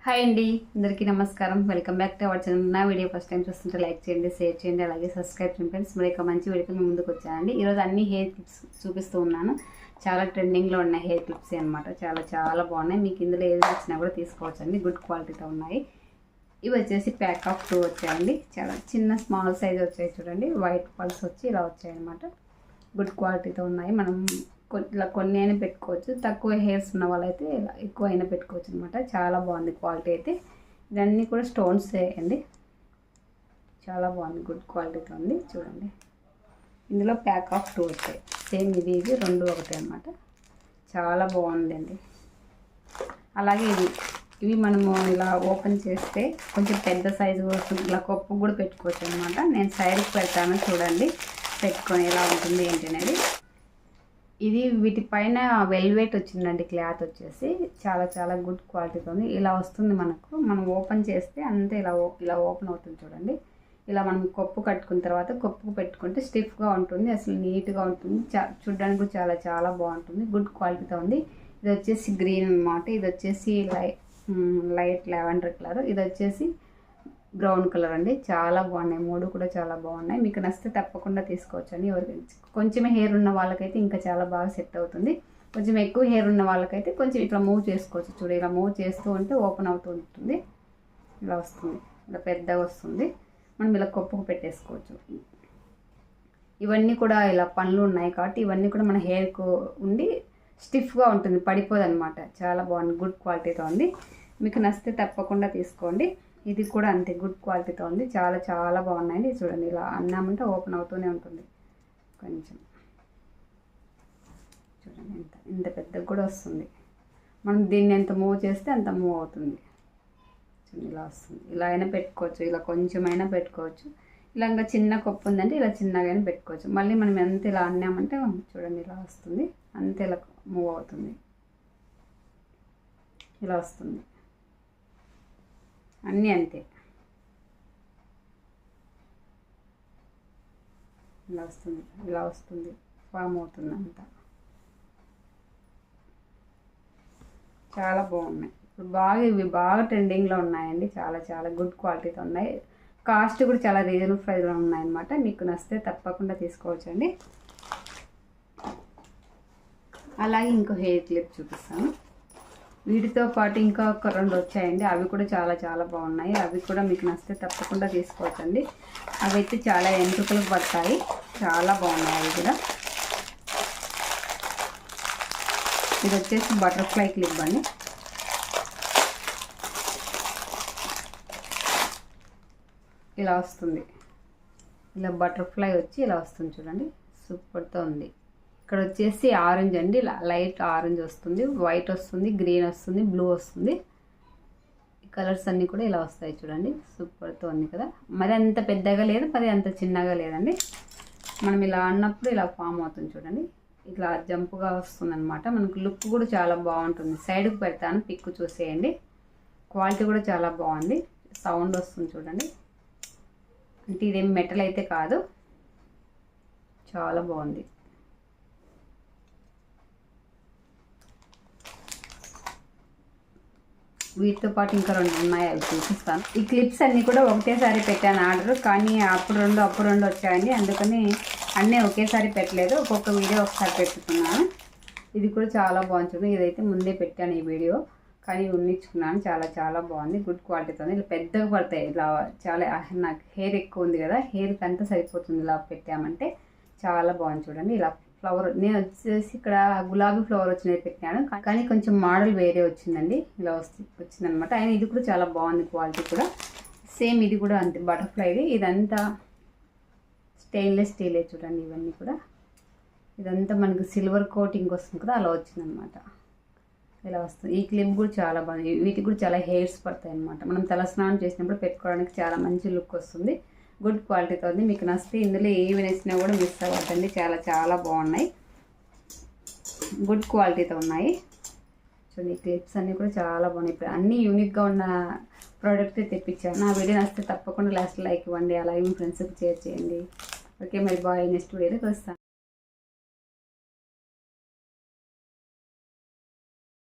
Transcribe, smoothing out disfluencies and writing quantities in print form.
Hi అండి, అందరికీ నమస్కారం. Welcome back to our channel. నా వీడియో ఫస్ట్ టైం చూస్తుంటే లైక్ చేయండి, షేర్ చేయండి, అలాగే సబ్స్క్రైబ్ చేయండి ఫ్రెండ్స్. మరి ఒక మంచి వీడియోతో మీ ముందుకు వచ్చానండి. ఈరోజు అన్ని హెయిర్ క్లిప్స్ చూపిస్తూ ఉన్నాను. చాలా ట్రెండింగ్లో ఉన్న హెయిర్ క్లిప్స్ అనమాట. చాలా బాగున్నాయి. మీకు ఇందులో ఏది వచ్చినా కూడా తీసుకోవచ్చు అండి. గుడ్ క్వాలిటీతో ఉన్నాయి. ఇవి వచ్చేసి ప్యాక్ ఆఫ్ 2 వచ్చాయండి. చాలా చిన్న స్మాల్ సైజ్ వచ్చాయి చూడండి. వైట్ పల్స్ వచ్చి ఇలా వచ్చాయన్నమాట. గుడ్ క్వాలిటీతో ఉన్నాయి. మనం ఇలా కొన్ని అయినా పెట్టుకోవచ్చు. తక్కువ హెయిర్స్ ఉన్న వాళ్ళైతే ఇలా ఎక్కువ అయినా పెట్టుకోవచ్చు అనమాట. చాలా బాగుంది క్వాలిటీ అయితే. ఇవన్నీ కూడా స్టోన్స్ అండి. చాలా బాగుంది, గుడ్ క్వాలిటీతో ఉంది చూడండి. ఇందులో ప్యాక్ ఆఫ్ 2 వచ్చాయి. సేమ్ ఇది 2 ఒకటే అనమాట. చాలా బాగుందండి. అలాగే ఇవి మనము ఇలా ఓపెన్ చేస్తే కొంచెం పెద్ద సైజు వస్తుంది. ఇలా కప్పు కూడా పెట్టుకోవచ్చు అనమాట. నేను సైడ్కి పెడతాను చూడండి, పెట్టుకొని ఎలా ఉంటుంది ఏంటి అనేది. ఇది వీటిపైన వెల్వెట్ వచ్చిందండి. క్లాత్ వచ్చేసి చాలా గుడ్ క్వాలిటీతో ఉంది. ఇలా వస్తుంది మనకు. మనం ఓపెన్ చేస్తే అంతే ఇలా ఓపెన్ అవుతుంది చూడండి. ఇలా మనం కప్పు కట్టుకున్న తర్వాత కప్పు పెట్టుకుంటే స్టిఫ్గా ఉంటుంది. అసలు నీట్గా ఉంటుంది. చూడడానికి కూడా చాలా బాగుంటుంది. గుడ్ క్వాలిటీతో ఉంది. ఇది వచ్చేసి గ్రీన్ అనమాట. ఇది వచ్చేసి లైట్ లావెండర్ కలర్. ఇది వచ్చేసి బ్రౌన్ కలర్ అండి. చాలా బాగున్నాయి. 3 కూడా చాలా బాగున్నాయి. మీకు నచ్చితే తప్పకుండా తీసుకోవచ్చు అండి. ఎవరికి కొంచెమే హెయిర్ ఉన్న వాళ్ళకైతే ఇంకా చాలా బాగా సెట్ అవుతుంది. కొంచెం ఎక్కువ హెయిర్ ఉన్న వాళ్ళకైతే కొంచెం ఇట్లా మూవ్ చేసుకోవచ్చు. చూడు, ఇలా మూవ్ చేస్తూ ఉంటే ఓపెన్ అవుతూ ఉంటుంది. ఇలా వస్తుంది, ఇలా పెద్దగా వస్తుంది. మనం ఇలా కప్పుకు పెట్టేసుకోవచ్చు. ఇవన్నీ కూడా ఇలా పనులు ఉన్నాయి కాబట్టి ఇవన్నీ కూడా మన హెయిర్కు ఉండి స్టిఫ్గా ఉంటుంది, పడిపోదు అనమాట. చాలా బాగుంది, గుడ్ క్వాలిటీతో ఉంది. మీకు నచ్చితే తప్పకుండా తీసుకోండి. ఇది కూడా అంతే గుడ్ క్వాలిటీతో ఉంది. చాలా బాగున్నాయండి. చూడండి, ఇలా అన్నామంటే ఓపెన్ అవుతూనే ఉంటుంది. కొంచెం చూడండి, ఇంత పెద్దగా కూడా వస్తుంది. మనం దీన్ని ఎంత మూవ్ చేస్తే అంత మూవ్ అవుతుంది. చూడండి, ఇలా వస్తుంది. ఇలా అయినా పెట్టుకోవచ్చు, ఇలా కొంచెం అయినా పెట్టుకోవచ్చు. ఇలా ఇంకా చిన్న కప్పు ఉందంటే ఇలా చిన్నగా అయినా పెట్టుకోవచ్చు. మళ్ళీ మనం ఎంత ఇలా అన్నామంటే చూడండి ఇలా వస్తుంది. అంతే ఇలా మూవ్ అవుతుంది. ఇలా వస్తుంది. అన్నీ అంతే ఇలా వస్తుంది ఫామ్ అవుతుంది అంతా. చాలా బాగున్నాయి. ఇప్పుడు ఇవి బాగా ట్రెండింగ్లో ఉన్నాయండి. చాలా గుడ్ క్వాలిటీతో ఉన్నాయి. కాస్ట్ కూడా చాలా రీజనబుల్ ప్రైస్లో ఉన్నాయన్నమాట. మీకు నచ్చితే తప్పకుండా తీసుకోవచ్చండి. అలాగే ఇంకో హెయిర్ క్లిప్ చూపిస్తాను. వీటితో పాటు ఇంకా ఒక 2 వచ్చాయండి. అవి కూడా చాలా బాగున్నాయి. అవి కూడా మీకు నచ్చితే తప్పకుండా తీసుకోవచ్చండి. అవి అయితే చాలా ఎంట్రుకలకు పడతాయి. చాలా బాగున్నాయి అవి కూడా. ఇది వచ్చేసి బటర్ఫ్లై క్లిప్ అండి. ఇలా వస్తుంది. ఇలా బటర్ఫ్లై వచ్చి ఇలా వస్తుంది చూడండి. సూపర్తో ఉంది. ఇక్కడ వచ్చేసి ఆరెంజ్ అండి. లైట్ ఆరెంజ్ వస్తుంది, వైట్ వస్తుంది, గ్రీన్ వస్తుంది, బ్లూ వస్తుంది. ఈ కలర్స్ అన్నీ కూడా ఇలా వస్తాయి చూడండి. సూపర్తో ఉంది కదా. మరి అంత పెద్దగా లేదు, మరి అంత చిన్నగా లేదండి. మనం ఇలా అన్నప్పుడు ఇలా ఫామ్ అవుతుంది చూడండి. ఇట్లా జంపుగా వస్తుంది అనమాట. మనకు లుక్ కూడా చాలా బాగుంటుంది. సైడ్కి పెడతాను, పిక్ చూసేయండి. క్వాలిటీ కూడా చాలా బాగుంది. సౌండ్ వస్తుంది చూడండి. అంటే ఇదేం మెటల్ అయితే కాదు. చాలా బాగుంది. వీటితో పాటు ఇంకా 2 ఉన్నాయి, అవి చూపిస్తాను. ఈ క్లిప్స్ అన్నీ కూడా ఒకటేసారి పెట్టాను ఆర్డర్. కానీ అప్పుడు 2 వచ్చాయండి. అందుకని అన్నీ ఒకేసారి పెట్టలేదు. ఒక్కొక్క వీడియో ఒకసారి పెట్టుకున్నాను. ఇది కూడా చాలా బాగుంటుంది. ఇదైతే ముందే పెట్టాను ఈ వీడియో, కానీ ఉన్నించుకున్నాను. చాలా బాగుంది. గుడ్ క్వాలిటీతో ఇలా పెద్దగా పడతాయి. ఇలా నాకు హెయిర్ ఎక్కువ ఉంది కదా, హెయిర్కి అంతా సరిపోతుంది ఇలా పెట్టామంటే. చాలా బాగుంది చూడండి. ఇలా ఫ్లవర్, నేను వచ్చేసి ఇక్కడ గులాబీ ఫ్లవర్ వచ్చినది పెట్టాను, కానీ కొంచెం మోడల్ వేరే వచ్చిందండి. ఇలా వచ్చిందనమాట. అయినా ఇది కూడా చాలా బాగుంది క్వాలిటీ కూడా. సేమ్ ఇది కూడా అంతే బటర్ఫ్లైది. ఇదంతా స్టెయిన్లెస్ స్టీలే చూడండి. ఇవన్నీ కూడా ఇదంతా మనకు సిల్వర్ కోటింగ్ వస్తుంది కదా, అలా వచ్చిందనమాట. ఇలా వస్తుంది. ఈ క్లిప్ కూడా చాలా బాగుంది. వీటికి కూడా చాలా హెయిర్స్ పడతాయి అనమాట. మనం తలస్నానం చేసినప్పుడు పెట్టుకోవడానికి చాలా మంచి లుక్ వస్తుంది. గుడ్ క్వాలిటీతో ఉంది. మీకు నచ్చితే ఇందులో ఏవి నచ్చినా కూడా మిస్ అవ్వద్దండి. చాలా బాగున్నాయి. గుడ్ క్వాలిటీతో ఉన్నాయి. చూడండి, ఈ క్లిప్స్ అన్నీ కూడా చాలా బాగున్నాయి. ఇప్పుడు అన్నీ యూనిక్గా ఉన్న ప్రోడక్ట్ తెప్పించాను. నా వీడియో నచ్చితే తప్పకుండా లాస్ట్ లైక్ ఇవ్వండి. అలాగే మీ ఫ్రెండ్స్కి షేర్ చేయండి. ఓకే, మరి బాయ్. నెక్స్ట్ వీడియోకి వస్తాను.